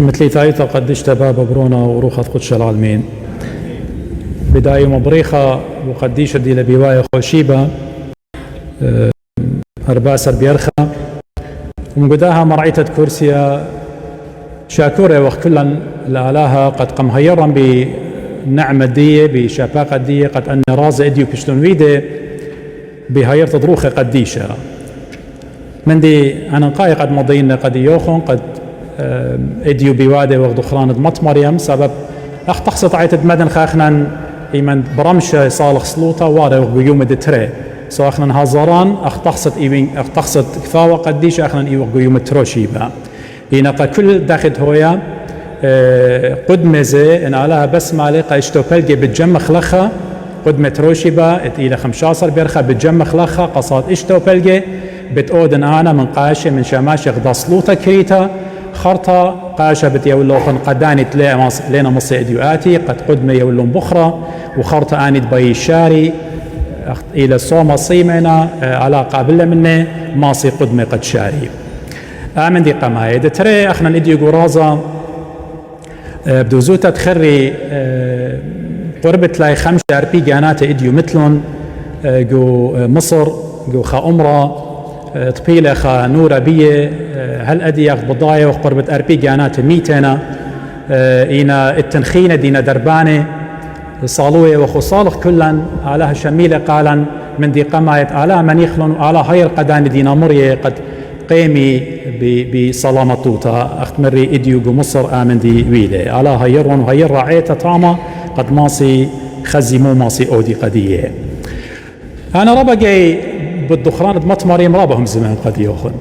شمت لي ثالثة قديش تباب برونا وروخة قدش العالمين بداية مبريخة وقديش دي لبيواية خوشيبة أرباسر بيرخة ومقداها مرعيتة كرسية شاكورة وكلا لآلاها قد قم هيرا بنعمة دي بشفاقة دي قد أن رازة إديو بشتون ويدي بهير تضروخة قديشة من دي أنا قاي قد مضيين قد يوخون قد إديو بوادي وغدخران دمت مريم سبب أختخصت عيتد مدن خاخنا إيمان برمشة صالح سلوطة وارا وغيوم دتري سو أخنا هازاران أختخصت كثاوة قديش أخنا إيوه غيوم تروشيبا إينا قد كل داخل هويا قد مزي إن علىها بس مالقة اشتوبلجي بتجمع خلخة قد متروشيبا إلى 15 بيرخة بتجمع خلخة قصاد اشتوبلجي بتأودن أنا من قاشة من شماشة غدا سلوطة كريتا خرطة قاشة بتيولوخن قداني لينا مصي إديواتي قد قدمة يولون بخرة وخرطة آني دبي الشاري إلى صومة صيمنا على قابلة مني ماصي قدمة قد شاري آمن دي قماية ترى أخنا نديو قرازة بدوزوتا تخري قربة لاي 5 أربي جانات إديو مثلون جو مصر جو خا أمرا طبيلة خا نورة بيه هل أدياغ بضايا وقربة أربي جانات ميتنا إينا التنخينة دينا دربانة صالوية وخو صالح كلا علىها شميلة قالا من دي قماية على من يخلون على هاي القدان دينا مرية قد قيمي بصلامة طوطة أختمري إديو مصر آمن دي ويلي على هيرون وهير رعيتة طامة قد ماصي خزي مو ماصي أودي قدية أنا ربقي بالدخران دمت مريم رابهم زمان قد يوخن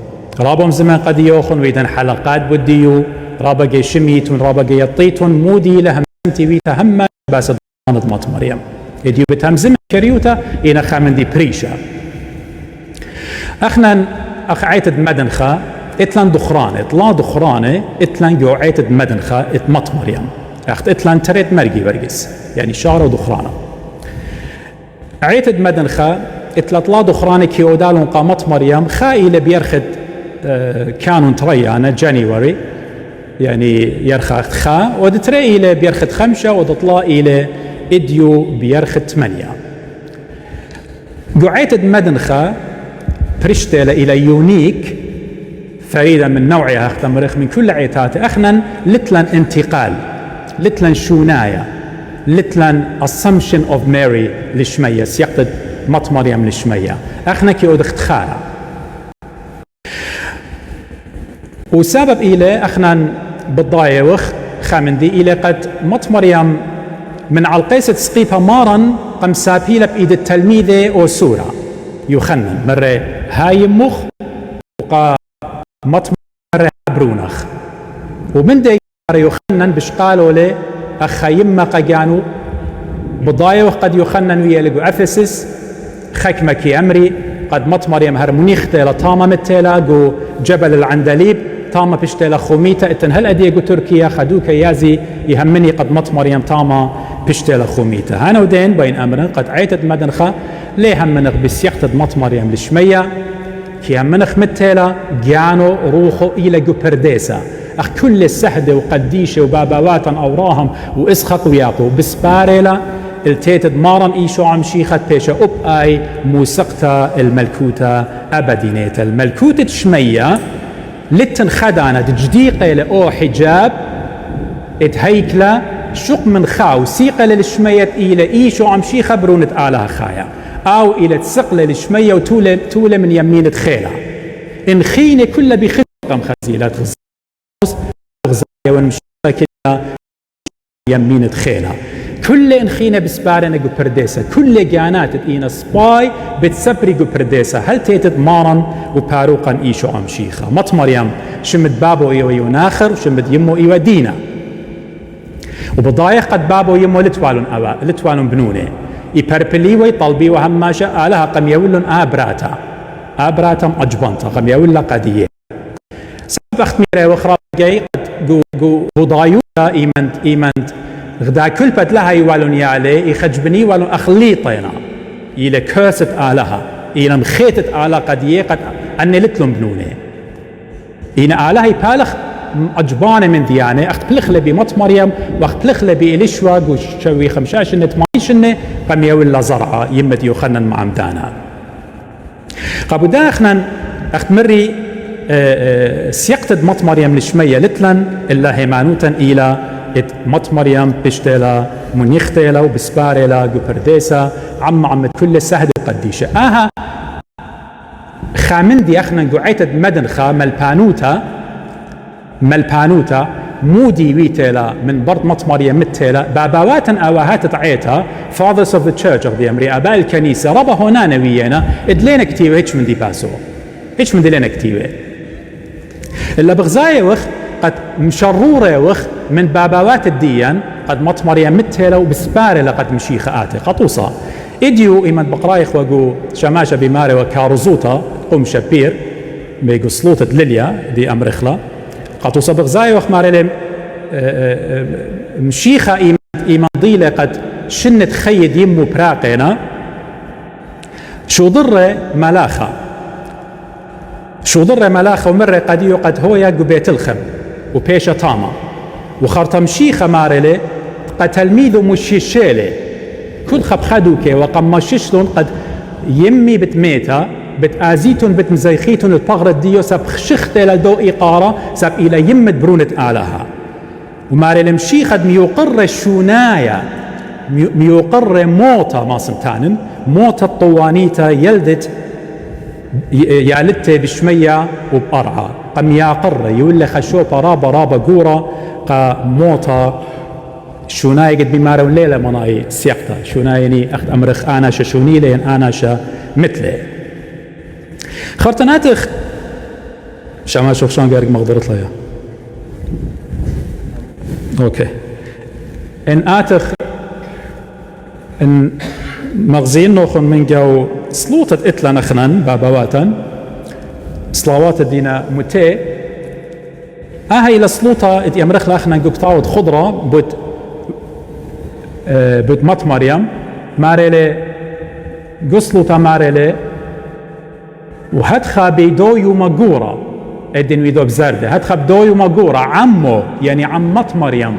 رابهم زمان قد يوخن ويدن حلقات بديو رابقي شميتون رابقي يطيتون مودي لهم تيويتا هم بس دخران دمت مريم إديو بتهم زمان كريوتا إينا خامن دي بريشا أخنا أخ عيتد مدنخة إتلان دخرانة إطلا دخرانة إتلان جو عيتد مدنخة إتمت مريم أخت إتلان تريت مرقي برقس يعني شعر ودخرانة عيتد مدنخة إتلا دخرانة كيودالون قامت مريم خائلة بيرخد كانون تريانا جانيوري يعني يرخد خا ودتري إلى بيرخد 5 ودطلا إلى إديو بيرخد 8 جو عيتد مدنخة برشتة إلى يونيك فريدة من نوعها اختمرخ من كل عيتات أخنا لتلن انتقال لتلن شوناية لتلن assumption of Mary لشمية سيقتد مط مريم لشمية أخنا كي أدخت خارة وسبب إلى أخنا بالضايوخ خامندي إلى قد مط مريم من عالقيسة سقيفة مارا قم سابيلة بإيد التلميذة أو سورة يخنن مرة هاي مخ وقا مط مرة برونخ ومن دي يخنن بشقالوا له أخا يما قجانو بضايا وقد يخنن ويلقو أفسس خكمكي أمري قد مط مريم هرمونيخ تيلا طامة متيلا جو جبل العندليب طامة بشتيلا خوميتا اتن هل أديقو تركيا خدوك يازي يهمني قد مط مريم طامة بشتيلا خوميتا هانا ودين بين أمرن قد عيتد مدنخة ليه همنخ بسيقتد مط مريم لشمية كي همنخ متيلا جانو روحو إلى جو برديسا أخ كل السهدة وقديشة وباباواتا أوراهم وإسخق وياقو بسباريلا التيتد مارن إيشو عم شيخت بيشا أب آي موسقتا الملكوتة أبدينيتا الملكوتة شمية لتن خدانة جديقة لأو حجاب اتهيكلا شق من خاو سيقة للشمية إلى إيشو عم شيخة برونة آلها خايا أو إلى تسقلة للشمية وتولة من يمين تخيلة إن خيني كل بخطم خزيلات غزايا ونمشيخة كلا يمين تخيلة كل انخينا بسبارنا جو برديسة كل جانات إينا سباي بتسبري جو برديسة هل تيتد مارن وباروقا إيشو عم شيخة مط مريم شمد بابو إيو يناخر وشمد يمو إيو دينا وبضايق قد بابو يمو لتوالون بنونه يبربليوي طلبي وهماشا آلها قم يولون آبراتا أجبانتا قم يولا قدية سبب أختميري وخراب جاي جو بضايوتا إيمانت غدا كل بد لها يوالون يالي يخجبني والون أخليطينا إلى كرست آلها إلى مخيتت آلها قد أني لتلم بنوني إن آلها يبالخ أجبانة من ديانة أخت بلخلة بمط مريم وأخت بلخلة بإليشوا وشوي خمشاش إنه تمايشنة قم يولا زرعة يمت يخنن مع مدانا قابو داخنا أخت مري سيقتد مط مريم لشمية لتلن إلا هيمانوتا إلى مط مريم بشتلا منيختلا وبسبارلا قبرديسا عم كل سهد قديشة خامن دي أخنا قعيتد مدنخة ملبانوتا مودي ويتلا من برد مط مريم متلا باباواتا أواهات تعيتا fathers of the church of the أمري أباء الكنيسة ربا هنا نوينا إدلينا كتيوه هيش من دي باسو هيش من دلينا كتيوه إلا بغزاية وخ قد مشرورة وخ من باباوات الديان قد مط مريم متلا وبسبارة لقد مشيخة آتي قطوصة إديو إيمان بقرايخ وقو شماشة بماري وكارزوتا قم شبير بيقو سلوطة ليليا دي أمرخلا قطوصة بغزاية وخ ماري مشيخة إيمان ضيلة قد شنت خيد يمو براقنا شو ضر ملاخة ومرة قديو قد هو يقو بيت الخم وبيشة طامة وخارطة مشيخة مارلي قد تلميذه مشيشيلي كل خب خدوكي وقم مشيشلون قد يمي بتميتا بتآزيتون بتمزيخيتون البغرة ديو ساب خشختي لدو إقارة ساب إلى يمت برونة آلها ومارلي مشيخة ميقر الشوناية ميقر موتا ما سمتانن موتا الطوانيتا يلدت يالته بشمية وبقرعة قم ياقر يولي خشوبة رابا قورة قا موتا شوناي قد بمارو الليلة مناي سيقتا شوناي يعني أخت أمرخ أنا شوني لين أنا مثله خرطناتخ شما شوف شان قارق مقدرت لها أوكي إن آتخ إن مغزين نوخن من جو سلوطة إتلا نخنن باباواتا صلاوات الدينا متي هاي لسلوطة إتي أمرخ لأخنا قبطاوت خضرة بوت مط مريم ماريلي قسلوطة ماريلي وهدخا بيدو يومقورة إدين ويدو بزردة هدخا بدو يومقورة عمو يعني عم مط مريم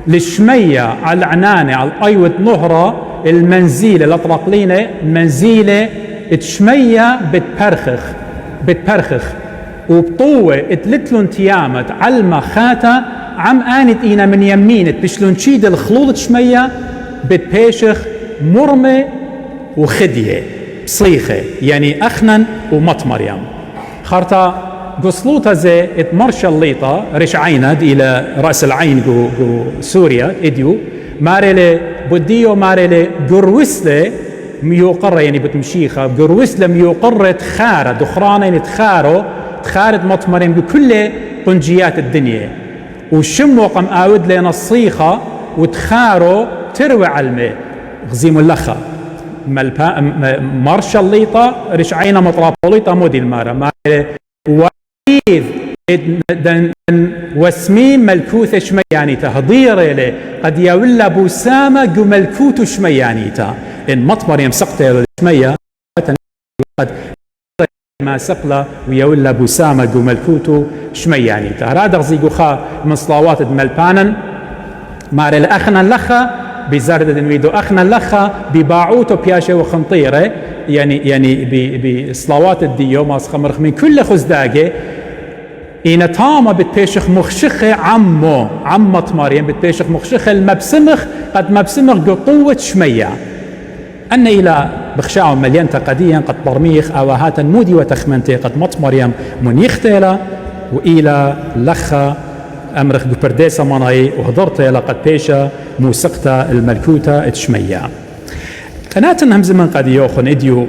لشمية على العنانة على الأيوة نهرة المنزيلة الأطرقلينة منزيلة تشمية بتبرخخ وبطوة اتلتلون تيامت علمة خاتا عم آنت إينا من يمينت بشلون تشيد الخلوط شمية بتبيشخ مرمة وخدية صيخة يعني أخنن ومط مريم خارطة قصلوطة زي اتمرش الليطة رش عيند إلى رأس العين جو سوريا إديو ماريلي بديو ماريلي قروسلة ميوقرة يعني بتمشيخة قروسلة ميوقرة تخارة دخرانة يعني تخارة مط مريم بكل قنجيات الدنيا وشمو قم آود لنا الصيخة وتخارو تروي علمه غزيم اللخة مرش الليطة رش عينة مطرابوليطة مودي المارة ماريلي وإذ واسمين ملكوث شميانيتا هضير إلي قد يولى بوسامة جو ملكوت شميانيتا إن مط مريم سقطة شمية قد ما سقلة ويولى بوسامة جو ملكوت شميانيتا هذا غزيقو خا من صلاوات ملبانا مار الأخنا لخا بزرد ويدو أخنا لخا بباعوتو بياشة وخنطيرة يعني بصلاوات الديو ماس خمرخ من كل خزداقة إن تاما بتبيشخ مخشخة عمت مريم بتبيشخ مخشخة المبسمخ قد مبسمخ قوة شمية أن إلى بخشاع مليان تقديا قد برميخ أواهات مودي وتخمنتي قد مط مريم منيختيلا وإلى لخا أمرخ برديسة مناي وهضرت لقد بيشا موسقتا الملكوتة اتشمية أنا هم زمن قد يوخن إديو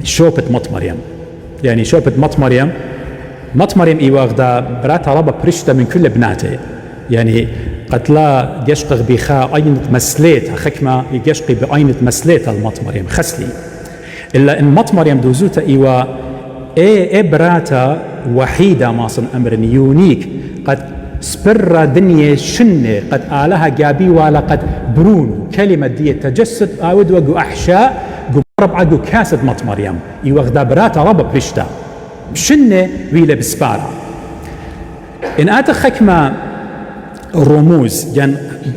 شوبة مط مريم يعني شوبة مط مريم إيواغدا براتا ربا برشتا من كل بناته يعني قد لا يشقغ بخا أينة مسليت خكمة يشقي بأينة مسليت المط مريم خسلي إلا إن مط مريم دوزوتا إيوا براتا وحيدة ماصن أمر يونيك قد سبر دنيا شنة قد آلها جابي ولا قد برون كلمة دي تجسد آود وقو أحشاء قو ربعة قو كاسد مط مريم إيواغدا براتا ربا برشتا شنة ويلا بسبارة إن آتخك ما الرموز يعني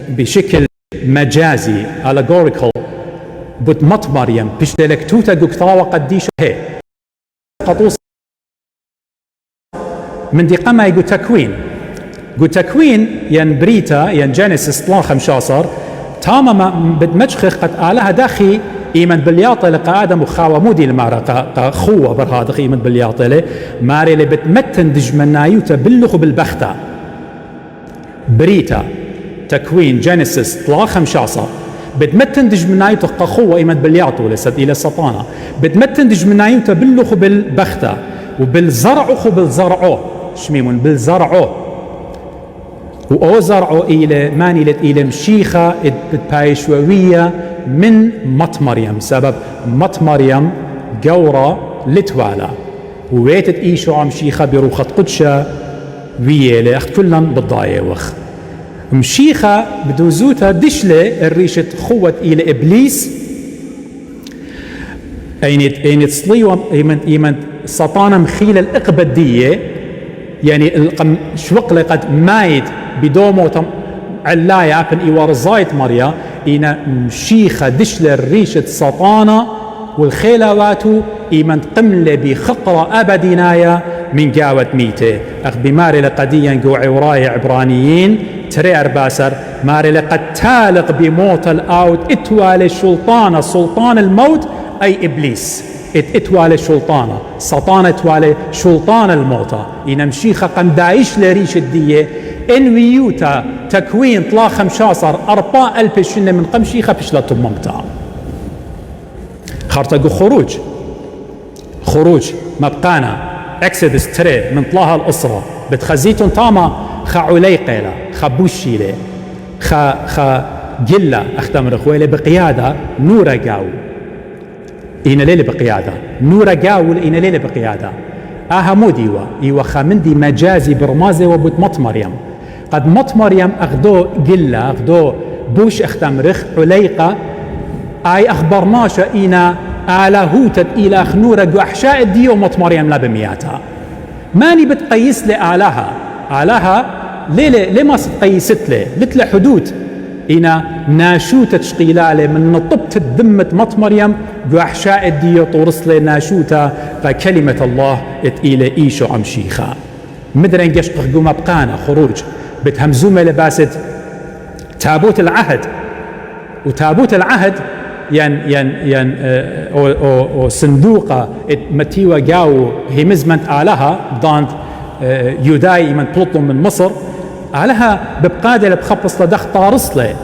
بشكل مجازي allegorical بوت مط مريم بشتلك توتا قطاوة قديش هي قطوس من دي قما يقول تكوين ين بريتا ين جينيسيس 15 تماما بدمجخ قد آلها داخي إيمن بالياطلة قادم وخاوة مودي المعركة خوة برهادخ إيمن بالياطلة ماري اللي بتمتن دجمنايوتا باللخ بالبختة بريتا تكوين جينيسيس 15 بتمتن دجمنايوتا قخوة إيمن بالياطلة سد إلى سطانة بتمتن دجمنايوتا باللخ بالبختة وبالزرع خو بالزرعو شميمون بالزرعو وأو زرعو إلى مانيلت إلى مشيخة بتبايشوية من مط مريم سبب مط مريم جورة لتوالا وويتت إيشو عم شيخة بروخة قدشة ويالي أخت كلن بالضايوخ مشيخة بدوزوتا دشلة الريشة خوة إلى إبليس أين تصليوا إيمن سطانا مخيل الإقبدية يعني شوق لقد مايد بدومو علاية ابن إيوار زايت مريا إنا مشيخة دشلة الريشة سطانا والخيلواتو إيمن قملة بخقرة أبدينايا من قاوة ميته أخ بماري لقديا قوعي وراي عبرانيين تري أرباسر ماري لقد تالق بموت الأوت اتوالي الشلطانة سلطان الموت أي إبليس اتوالي الشلطانة سطانة اتوالي شلطان الموتى إنا مشيخة قم دايش لريش الدية إن ويوتا تكوين طلا 15 أرباء البشنة من قم شيخة بشلة ممتع خارتقو خروج مبقانا اكسدس تري من طلاها الأسرة بتخزيتون تاما خا عليقيلة خا بوشيلة خا جلة اختمر خويلة بقيادة نورا قاو إينا ليلة بقيادة نورا قاو إينا ليلة بقيادة موديوا إيوا خامندي مجازي برمازي وبوت مط مريم قد مط مريم أخدو قلة أخدو بوش اختمرخ عليقة أي أخبرناش إينا على هوتت إلى خنورة أحشاء الديو مط مريم لا بمياتها ماني بتقيس لي آلها ليه ما ستقيست لي لتل حدود إنا ناشوتة تشقيلالي من نطبت الدمة مط مريم بأحشاء الديو طورس لي ناشوتة فكلمة الله إلى إيشو عم شيخا مدرين قشقق قوم بقانا خروج بتهمزومة لباسة تابوت العهد وتابوت العهد او صندوقة متيوة جاو هي مزمنت آلها ضاند يوداي من بلطم من مصر آلها ببقادة بخبص لدخ طارصلة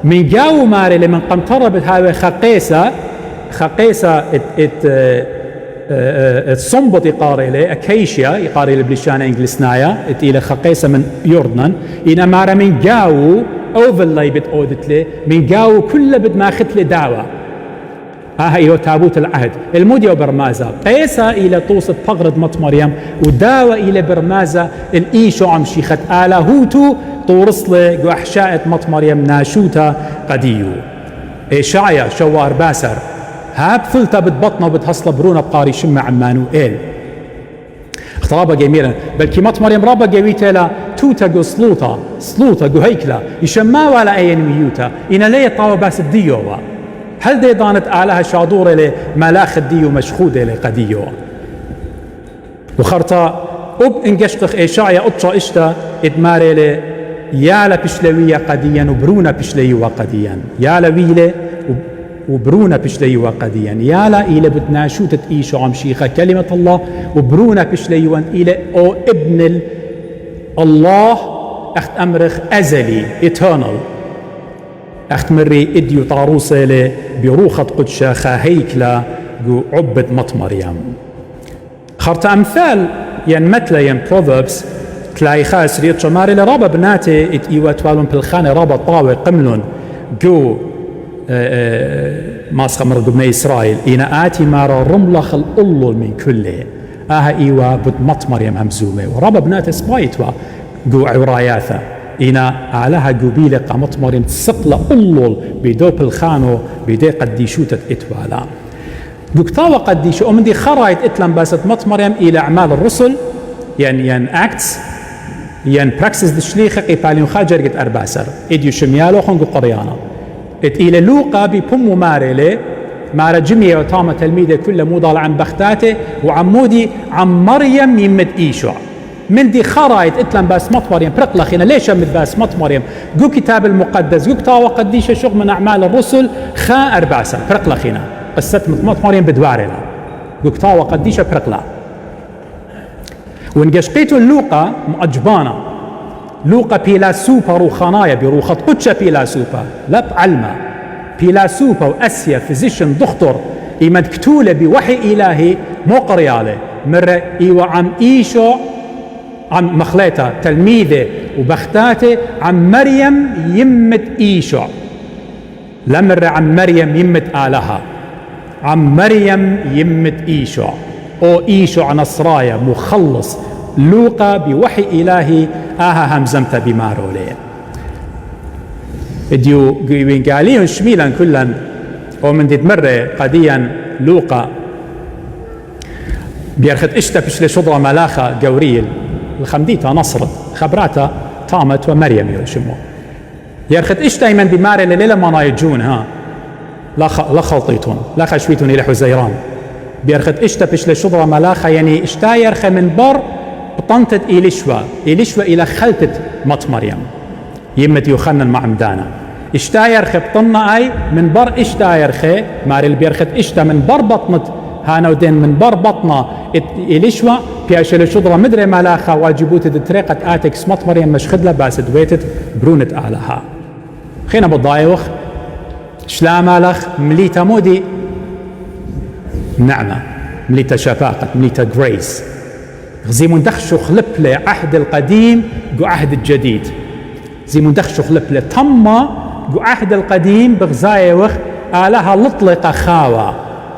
من جاو ماري لمن قمتر بهاوي خقيسة الصنبط يقاري لي أكيشيا يقاري لي بلشانة إنجلسنايا إلى خقيسة من يوردن إنا مارا من جاو أوفلاي بتقودت لي من جاو كله بد ماخذ لي دعوة إيو تابوت العهد الموديو برمازة قيسة إلى توصل بغرد مط مريم وداوة إلى برمازة الإيشو عم شيخت آلا هوتو طورصلي قو أحشاءة مط مريم ناشوتا قديو إيشايا شوار باسر هاب ثلتا بتبطنا وبتهصل برونا بقاري شمع عمانوئيل اخترابة جميلة بلكي مط مريم رابا جويتلا توتا جو سلوطة جو هيكلا يشما ولا أي ميوتا إنا ليه طاوة باس الديوة هل دي ضانت آلها شادورة لي ملاخ الديو مشخودة لي قديو وخرطا انقشقخ إيشايا أطشا إشتا إدماري لي يالا بشلوية قديا وبرونا بشليوة قديا يالا ويلة وبرونا بشليوة قديا يالا إلى بتناشوتة إيشو عم شيخة كلمة الله وبرونا بشليوة إلى أو ابن الله أخت أمرخ أزلي eternal أخت مري إديو طاروسة لي بروخة قدشة خاهيكلا جو عبد مط مريم خرط أمثال متلا Proverbs تلاقي خاس ريت شماري لرابا بناتي إيوة توالون بالخانة رابا طاوي قملون جو ماسخة مرد بني إسرائيل إنا آتي مارا رملخ الألل من كله إيوة بد مط مريم همزومة ورابا بناتي سبايتوا جو عراياثا إنا علىها قبيلة قامت مريم تسقل ألل بدوب الخانو بدي قديشوتة إتوالا قطاوة قديشو ومن دي خرايت إتلم باست مط مريم إلى أعمال الرسل يعني أكتس ين براكسس دشليخة قيباليون خاجر قد أرباسر إديو شميالو خنقو قريانا إلى لوقا ببمو ماريلي مارا جميع وطامة تلميذة كل موضال عن بختاته وعمودي عن مريم يمد إيشوع من دي خرايط اتلم باسمت مريم برقلخينا ليش يمد باسمت مريم جو كتاب المقدس جو كتاب قديشة شغل من أعمال الرسل خا أرباسر برقلخينا قصة مطمط مريم بدوارنا جو كتاب قديشة برقلا ونقشقيتو اللوقا مأجبانا لوقا بيلا سوبا روخانايا بروخة قدشة بيلا سوبا لا بعلمة بيلا سوبا وأسيا فيزيشن دكتور إيمد كتولة بوحي إلهي مو قريالة مرة إيوة عم إيشو عم مخليته تلميذه وبختاته عم مريم يمت إيشو لمرة عم مريم يمت آلها عم مريم يمت إيشو أو إيشو نصرايا مخلص لوقا بوحي إلهي آها همزمت بماروليه اديو وين قاليون شميلا كلا ومن دي مرة قديا لوقا بيرخت اشتا بشلي شضرة ملاخة قوريل الخمديتا نصرت خبراتا طامت ومريم يرشمو يرخت اشتا يمن بماري لليلة ما نايجون ها لا خلطيتون لا خشويتون إلى حزيران بيرخت اشتا بشلي شضرة ملاخة يعني اشتا يرخي من بر بطنتت إليشوا إلى خلتت مط مريم يمت يوخنن مع مدانا اشتاير خبطنا اي من بر اشتاير خي ماري البيرخت اشتا من بر بطنت هانا ودين من بر بطنا إليشوا بياشل شضرة مدري ملاخا واجبوت طريقة آتك سمط مريم مش خدلة باس دويتت برونت آلها خينا بالضايوخ شلا مالخ مليتا مودي نعمة مليتا شفاقة مليتا جريس زي مندخشو خلب لي عهد القديم جو عهد الجديد زي مندخشو خلب لي طمّا جو عهد القديم بغزايوخ آلها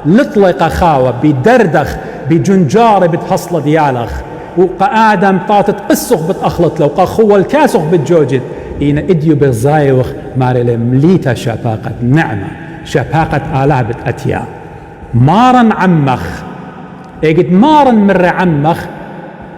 لطلقة خاوة بدردخ بجنجار بتحصل ديالخ وقا آدم طاطت قصخ بتأخلط لو قا خوة الكاسخ بتجوجد إينا إديو بغزايوخ ماري مليتا شفاقة نعمة شفاقة آلها بتأتيا مارن عمخ إيجد مارن مر عمخ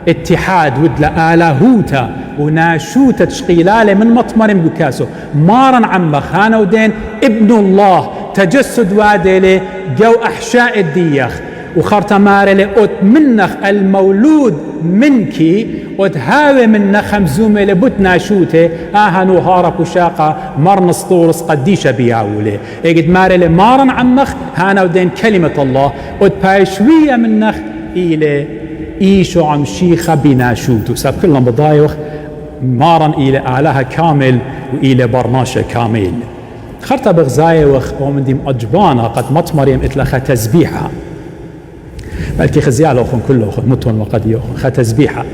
اتحاد ودلا آلاهوتا وناشوتا تشقيلالي من مطمرم بكاسو مارن عمخ هانا ودين ابن الله تجسد وادلي جو أحشاء الديخ وخرت مارلي أوت منخ المولود منكي أوت هاوي من خمزومي لبوت ناشوتي آهنو هارك وشاقة مرن سطورس قديشة بياولي إيقد مارلي مارن عمخ هانا ودين كلمة الله أوت بايشوية منخ إلي إيشو عم شيخة بناشوتو ساب كلهم بضايوخ مارن إلي آلها كامل وإلي برناشة كامل خرطة بغزايوخ ومن دي مأجبانا قد مطمريم اتلخى تسبيحة بلكي خزيالة أخون كله أخون متون وقد يأخون خا تسبيحة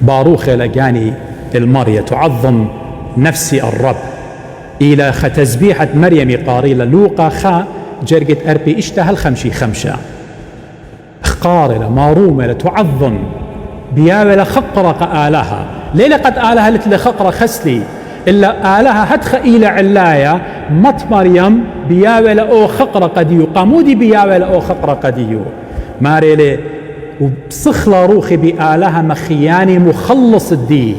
باروخ لقاني المرية تعظم نفسي الرب إلى خا تسبيحة مريم قاريلة لوقا خا جرقت أربي اشتهى الخمشي خمشة قارلة مارومة تعظم بياولة خقرق آلها ليلة قد آلها لتلي خقرق خسلي إلا آلها هدخ إلى علاية مط مريم بياولة أو خقرة قديو قامودي بياولة أو خقرة قديو ماريلي وبصخلة روخي بآلها مخياني مخلص الدي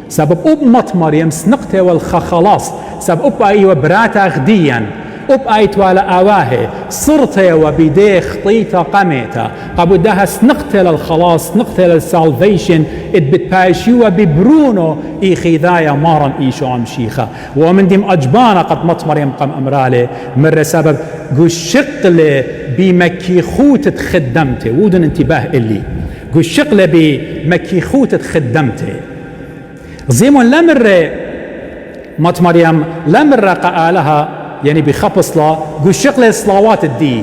سبب أب مط مريم سنقته والخلاص سبب أب أيوة براتا غديا أب أيت ولا أواهي صرته وبيديه خطيته قميته قبودها سنقته للخلاص نقته للسالفيشن اتبتبايشيوه ببرونو إيخي ذايا مارن إيشو عم شيخة ومن ديم أجبانا قد مط مريم قم أمرالي مر سبب قو الشقل بمكي خوت خدمته ودن انتباه إلي قو الشقل بمكي خوت خدمته زيمون لمر مط مريم لمر قالها يعني بخبص لا قو شقلة الصلوات الدي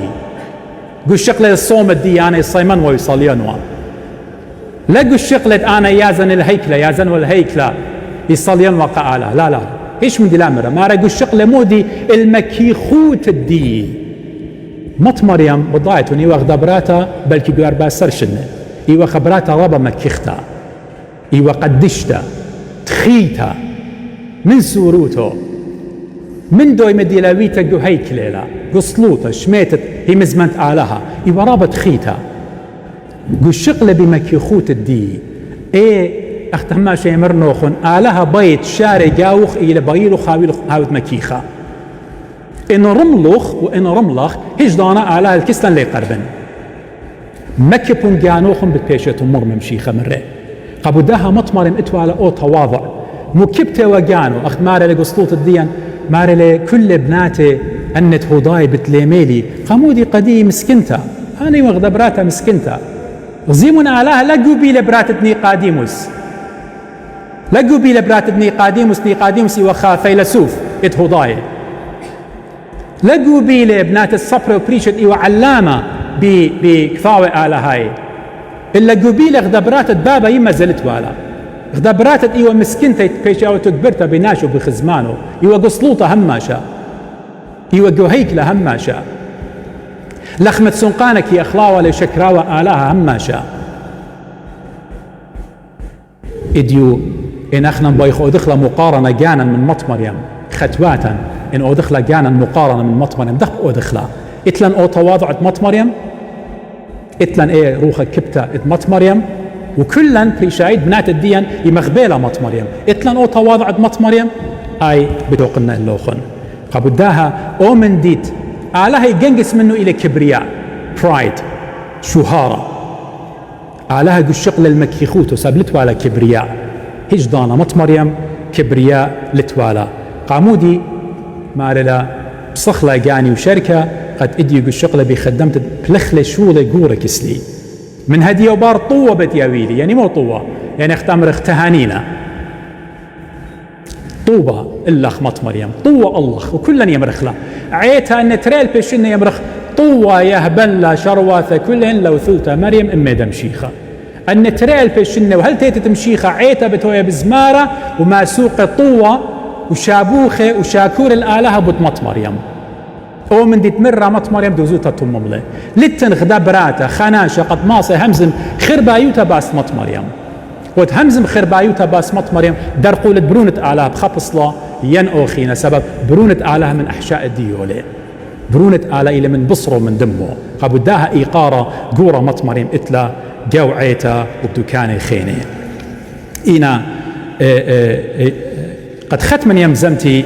قو شقلة الصوم الدي يعني الصيمان ويصليان لا قو شقلة أنا يازن الهيكلة يازن والهيكلة يصليان وقالا لا إيش من دي الأمر ما رقو الشقلة مودي المكي خوت الدي مط مريم بضاعت وني وغدبراتا بلكي قو أربع سرشنة إيوا خبراتا ربا مكيختا إيوا قدشتا تخيتا من سوروتو من دوي مديلاويتا جو هيكليلا جو صلوطة شميتت هي مزمنت آلها إيوا رابط خيتا جو الشقلة بمكي خوت الدي إيه اختما شي مرنوخن آلها بيت شاري جاوخ إلى بايلو خاويلو هاوت مكيخة إن رملوخ وإن رملخ هجدانا آلها الكسلن لي قربن مكبون جانوخن بتبيشة مر ممشيخة مرة قبو داها مطمرم اتوالا أو تواضع مكبته وجانو أخت ماري لقسطوط الدين ماري لكل بناتي أنت هوداي بتليميلي قمودي قديم مسكنتا أنا وغدا براتا مسكنتا غزيمون آلها لقوا بي لبراتة نيقاديموس لقوا بي لبراتة نيقاديموس وخا فيلسوف اتهوداي لقوا بي لبنات الصبر وبريشت إيوة علامة بكفاوة آلهاي إلا لقوا بي لغدا براتة بابا يما زلت والا غدا براتة إيوة مسكنتا بيشاو تكبرتا بناشو بخزمانو إيوة قصلوطة هماشا إيوة قوهيكلا هماشا لخمة سنقانك يا أخلاوة لشكراوة آلها هماشا إديو إن أخنا بايخو أدخل مقارنة جانا من مطمريم ختواتا إن أدخل جانا مقارنة من مطمريم دخ أدخل إتلن أو تواضعت مطمريم إتلن إيه روخة كبتة مطمريم وكلن بريشايد بنات الدين يمغبيلة مطمريم إتلن أو تواضعت مطمريم أي بدوقنا اللوخن قبداها أو من ديت آلها يجنقس منه إلى كبرياء برايد شهارة آلها قشق للمكيخوت وسابلتوا على كبرياء هجدانا مطمريم كبرياء لتوالا قامودي مارلا بصخلة جاني وشركة قد إدي قشق بخدمت بلخلة شولة قورة كسلي من هدي وبار طوة بتياويلي يعني مو طوة يعني اختمر اختهانينا طوبة إلا مطمريم طوة الله وكلن يمرخلا عيتها أن تريل بيشن يمرخ طوة يهبلا شرواثة كلهن لو ثلثة مريم إمي دمشيخة أن تريل بيشن وهل تيت تمشيخة عيتها بتويا بزمارة وما سوق طوة وشابوخة وشاكور الآلهة بوت مطمريم أو من دي تمرة مطمريم دوزوتا تمملة لتن غدا براتا خناشة قد ماصة همزم خربايوتا باس مطمريم وتهمزم خربايوتا باس مطمريم در قولت برونة آلهة بخبصلا ين أوخينا سبب برونة آلهة من أحشاء الديولي برونة آلهة إلى من بصره من دمه قبداها إيقارة قورة مطمريم إتلا جوعيتا وبدكاني خيني إينا قد ختمن يمزمتي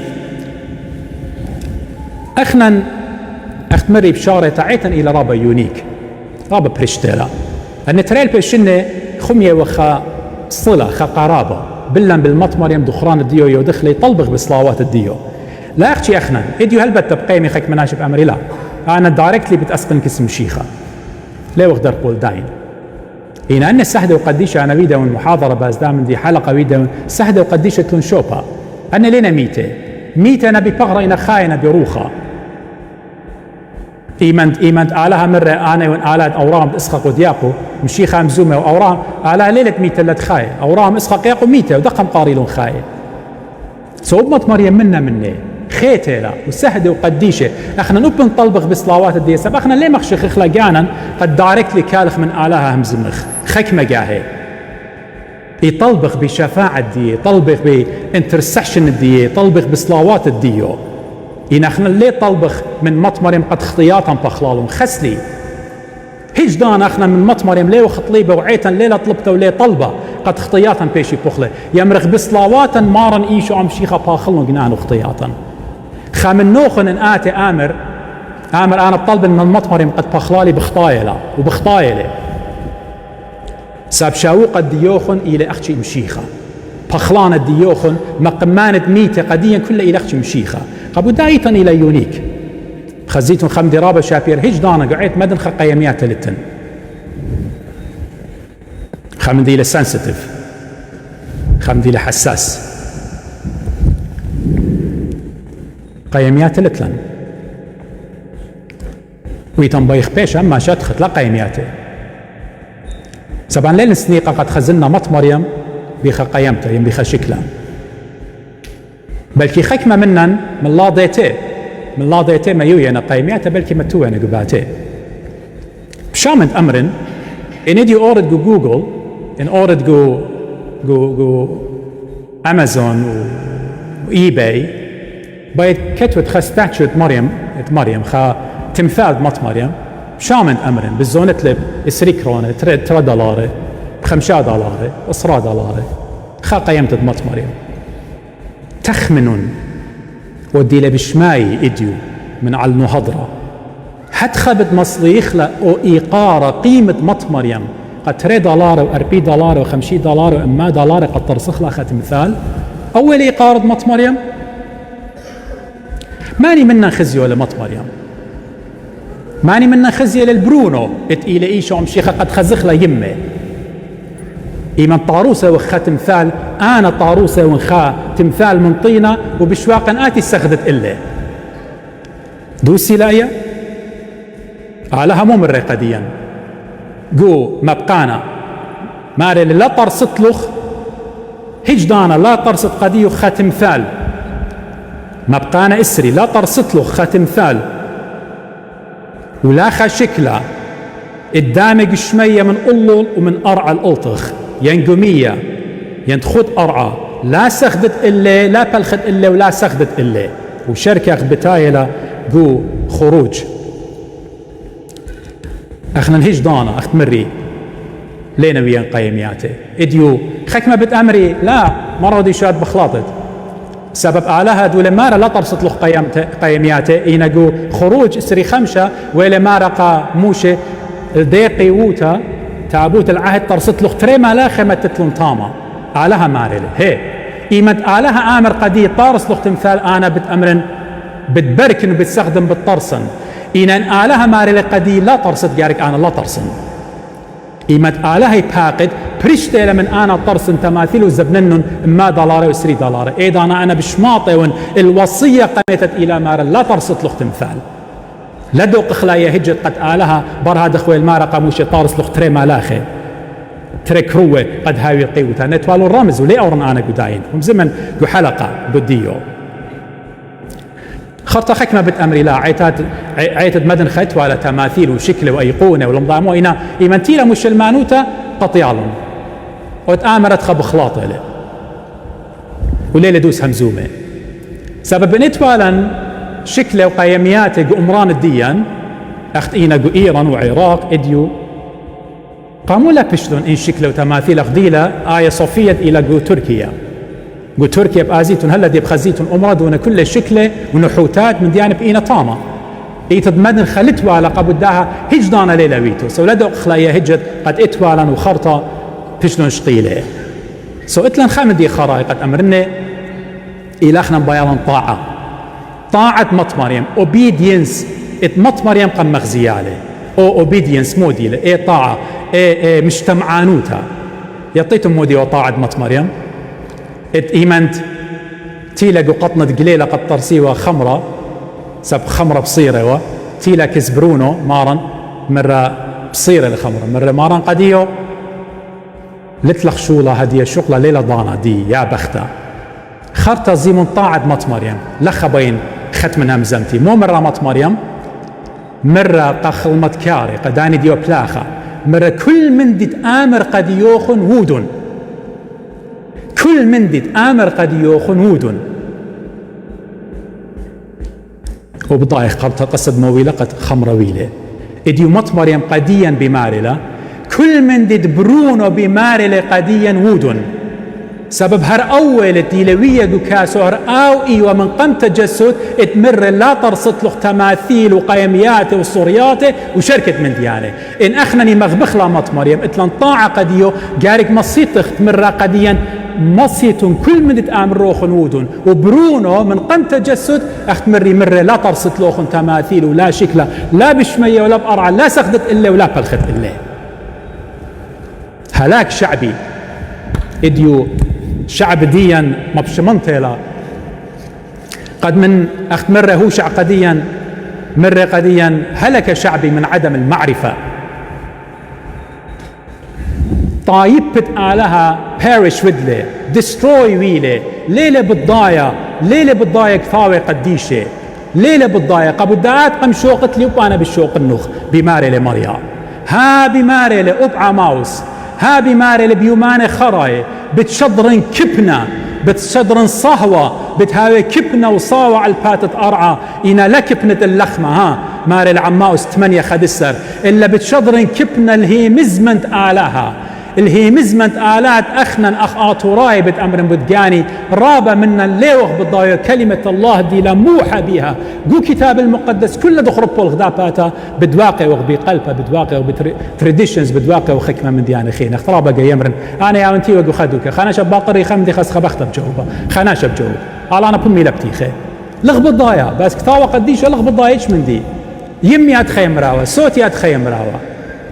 أخنا أختمري بشارة تعيتا إلى رابا يونيك رابا بريشتيلا أن تريل بيشنة خمية وخا صلة خا قرابة بلن بالمطمريم دخران الديو يودخلي طلبغ بصلاوات الديو لا أختي أخنا إديو هلبت بقيمي خيك مناشب أمري لا أنا دايركتلي بتأسقن كسم شيخة ليه وقدر قول داين إن أن السهدة وقديشة أنا ويدا والمحاضرة بازدا من دي حلقة ويدا السهدة وقديشة تنشوبها أنا لنا ميتة أنا ببغرة خاينة بروخة إيمانت آلها مرة أنا وإن آلات أورام إسخاق ودياقو مشي خامزومة وأورام آلها ليلة ميتة لتخاي أورام إسخاق ياقو ميتة ودقم قاريلون خاي صوب مطمريم منا مني خيتي لا وسهدة وقديشة احنا نبن طلبغ بصلاوات الديسة احنا ليه مخشخ اخلاقانا قد دارك لي كالخ من آلها همزمخ خك مقاهي يطلبغ بشفاعة الدية يطلبغ بانترسكشن الدية يطلبغ بصلاوات الديو إن احنا ليه طلبخ من مطمريم قد خطياتا بخلالهم خسلي هجدان احنا من مطمريم ليه وخطليبه وعيتا ليه طلبته وليه طلبه قد خطياتا بيشي بخله يمرخ بصلاواتا مارن ايشو ام شيخه باخلن جنان خطياتا خامن نوخن ان آتي آمر انا بطلب من مطمريم قد بخلالي بخطايله وبخطايله ساب شاو قد ديوخن الى اختي مشيخه بخلان الديوخن مقمانة ميتة قديا كل إلى أختي مشيخة قبو دايتا إلى يونيك خزيتون خم درابة شابير هجدانا قعيت مدن قيميات لتن خم دي لسنسيتيف خم دي لحساس قيميات لتلن ويتن بايخ بيش أما شاتخت لا قيمياته سبعا ليل سنيقة قد خزلنا مط مريم بيخا قيمته يم بيخا شكلا بلكي خكمة منن من لا ضيته ما يوينا قيمياته بلكي متوينا قباته بشامن أمر إن إدي أورد جوجل إن أورد جو أمازون وإي باي بايد كتوت خا ستاتشوت مريم خا تمثال مط مريم شامن أمر بالزونة لب $3 $5 $10 $10 خا قيمت مط مريم تخمن ودي لبشماي إديو من على النهضرة حد خبت مصليخ أو إيقارة قيمة مط مريم قد $3 و$4 و$5 وإما $، قد ترسخ لها خت مثال أول إيقارة مط مريم ماني منا خزي ولا مط مريم، ماني منا خزي للبرونو إلى إيشو عم شيخة قد خزخ لا يمه إيمان طاروسة وخا تمثال أنا طاروسة وخا تمثال من طينة وبشواقا آتي استخدت إلا دوسي لايا علىها مو مرة قديا قو مبقانا ماري لا طرست لخ هجدانا لا طرست قديو خا تمثال مبقانا إسري لا طرست لخ خا تمثال ولا خا شكله الدامج شمية من ألول ومن أرعى الألطخ ينقمية ينتخد أرعى لا سخدت إلا لا بلخت إلا ولا سخدت إلا وشركة بتايلة جو خروج أخنا الهجدانة أخت مري لينا ويان قيمياته إديو خكمة بتأمري لا مرة دي شاد بخلاطت سبب أعلاها دولة مارا لا ترصت له قيمياته إينا جو خروج سري خمشة وإلى مارقة موشة الديقي ووتا تابوت العهد ترصت له تري ما لا خمة تتلون طامة أعلاها مارلة هي إيمت أعلاها آمر قدي طارس له تمثال أنا بتأمرن بتبركن وبتستخدم بالطرسن إينا أعلاها مارلة قدي لا ترصت جارك أنا لا ترسن إيمت أعلاها يباقد بريشتيلا من أنا طرسن تماثيل وزبنن ما $و$3 إيضا أنا بشماطي الوصية قمتت إلى مارل لا ترصت له تمثال لا دوق خلايا هجت قد آلها برها دخوي المارقة موشي طارس لخ تري مالاخي تري كروة قد هاوي قيوتا نتوالو الرمز ولي أورن أنا قداين ومزمن قو حلقة بديو خرطة حكمة بتأمري لا عيتد مدن خيت ولا تماثيل وشكل وأيقونة ولمضامو إنا إيمانتيلا مش المانوتا قطيالهم وتآمرت خب خلاطة له وليلة دوس همزومة سبب نتوالا شكله وقيمياته أمران الديان أخت إينا قو إيران وعراق إديو قاموا لا بشلون إن شكله وتماثيل أخديلة آية صوفية إلى قو تركيا قو تركيا بآزيتون هلا دي بخزيتون أمرا دون كل شكله ونحوتات من ديانة بإينا طامة إيتد مدن خلت والا قبداها هجدانا ليلة ويتو سولادو أخلايا هجد قد إتوالا وخرطة بشلون شقيلة إتلان خامن دي خرائق قد أمرنا إلهنا بيالا طاعة مط مريم obedience مط مريم قم مغزياله او obedience موديله ايه طاعة ايه مجتمعانوتا يعطيتم مودي وطاعة مط مريم ايمنت تيلا قطنة قليلة قد ترسيوا خمرة سب خمرة بصيرة تيلا كسبرونو مارن مرة بصيرة الخمرة مرة مارن قديو لتلخ شولة هدية شغلة ليلة ضانا دي يا بختا خرطة زي من طاعة مط مريم لخ بين ختمنا مزمتي مو مرة مط مريم مرة قخل متكاري قداني ديو بلاخة مرة كل من دي تآمر قد يوخن وودن كل من دي تآمر قد يوخن وودن وبضايق قرطة قصد مويلة قد خمرويلة إديو مط مريم قديا بمارلة كل من دي برونو بمارلة قديا وودن سبب هر أول الديلوية دكاسو هر أو إيوة من قم تجسد اتمر لا ترصت له تماثيل وقيميات وصوريات وشركة من ديانة إن أخنني مغبخ لا مط مريم اتلان طاعة قديو جارك مصيتخ تمر قديا مصيت كل من تآمر روخن وودن وبرونو من قم تجسد أختمري مرة لا ترصت له تماثيل ولا شكلة لا بشمية ولا بقرعة لا سخدت إلا ولا بلخت إلا هلاك شعبي إديو شعب ديا مبشمنتلا قد من أخت مرة هو شعب قديا مرة قديا هلك شعبي من عدم المعرفة طايبت آلها perish ودله destroy ويله ليلة بالضايا كفاوي قديشة ليلة بالضايا قبودات قم شوقت لي وأنا بالشوق النخ بماري لمريا ها بماري لأبعى ماوس ها بماري لبيومان خراي بتشضرن كبنة بتشضرن صهوة بتهاوي كبنة وصاوة على الباتت أرعى إنا لكبنة اللخمة ها ماري العماوس 8 خدسر إلا بتشضرن كبنة اللي هي مزمنت آلها الهيمزمنت آلات أخنا أخ آتوراي بتأمر بدقاني رابا منا الليوغ بالضايا كلمة الله دي لموحى بها قو كتاب المقدس كل دخرب الغداباتا بدواقع وغبي قلبه بدواقع وبتريديشنز بدواقع وخكمة من ديانة خين اخترابا قا يمرن أنا يا أنتي وقو خدوك خاناش باقري خمدي خس خبخت بجوبة خاناش بجوب على أنا بمي لبتي خي لغب الضايا بس كتاوى قديش لغب الضايا من دي يمي أتخيم راوة صوتي أتخيم راوة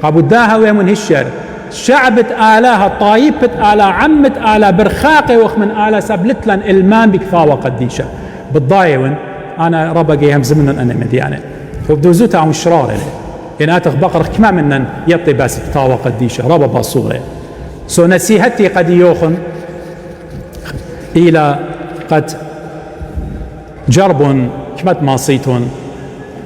قابو داها ويمن هالشر شعبت آلاها طايبت آلا عمت آلا برخاقي وخ من آلا سبلتلن المان بكفاوة قديشة بالضايون أنا ربقي هم زمنا أنا مديانة وبدوزوتا عن شرار إن آتخ بقر كما منن يطي بس كفاوة قديشة ربا باصورة سو نسيهتي قد يوخن إلى قد جرب كمت ماصيتون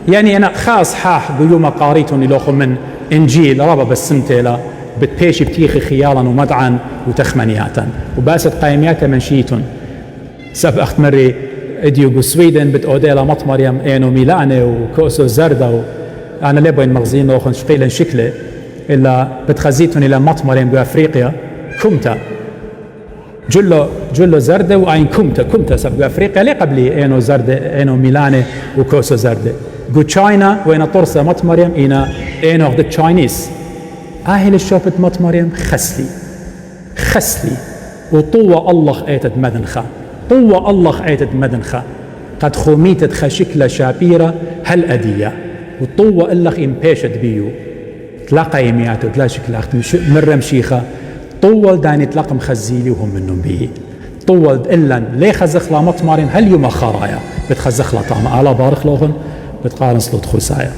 يعني أنا خاص حاح قيوم قاريتون إلوخن من إنجيل ربا بالسمتيلا بتبيشي بتيخي خيالا ومدعا وتخمنياتا وباست قايمياتا منشيتون سب أخت مري إديو سويدن بتأوديلا مطمريم إينو ميلاني وكوسو زردة أنا ليبوين مغزين لوخن شقيلا شكله إلا بتخزيتون إلى مطمريم بأفريقيا كمتا جلو زردة وأين كمتا سب أفريقيا ليه قبلي إينو زردة إينو ميلاني وكوسو زردة قو تشاينا وين طرسة مطمريم إينو غد تشاينيس أهل الشوفت مطمريم خسلي وطوة الله ايتت مدنخة طوة الله ايتت مدنخة قد خوميتت خشكلة شابيرة هل أدية وطوة إلخ إمبيشت بيو تلاقى يمياتو تلا شكلة مرم شيخة طوة داني تلاقى مخزيلي وهم منهم بيه طوة إلا ليه خزخلا مطمريم هل يوم خرايا بتخزخلا طعم على بارخ لوغن بتقارن سلوت خسايا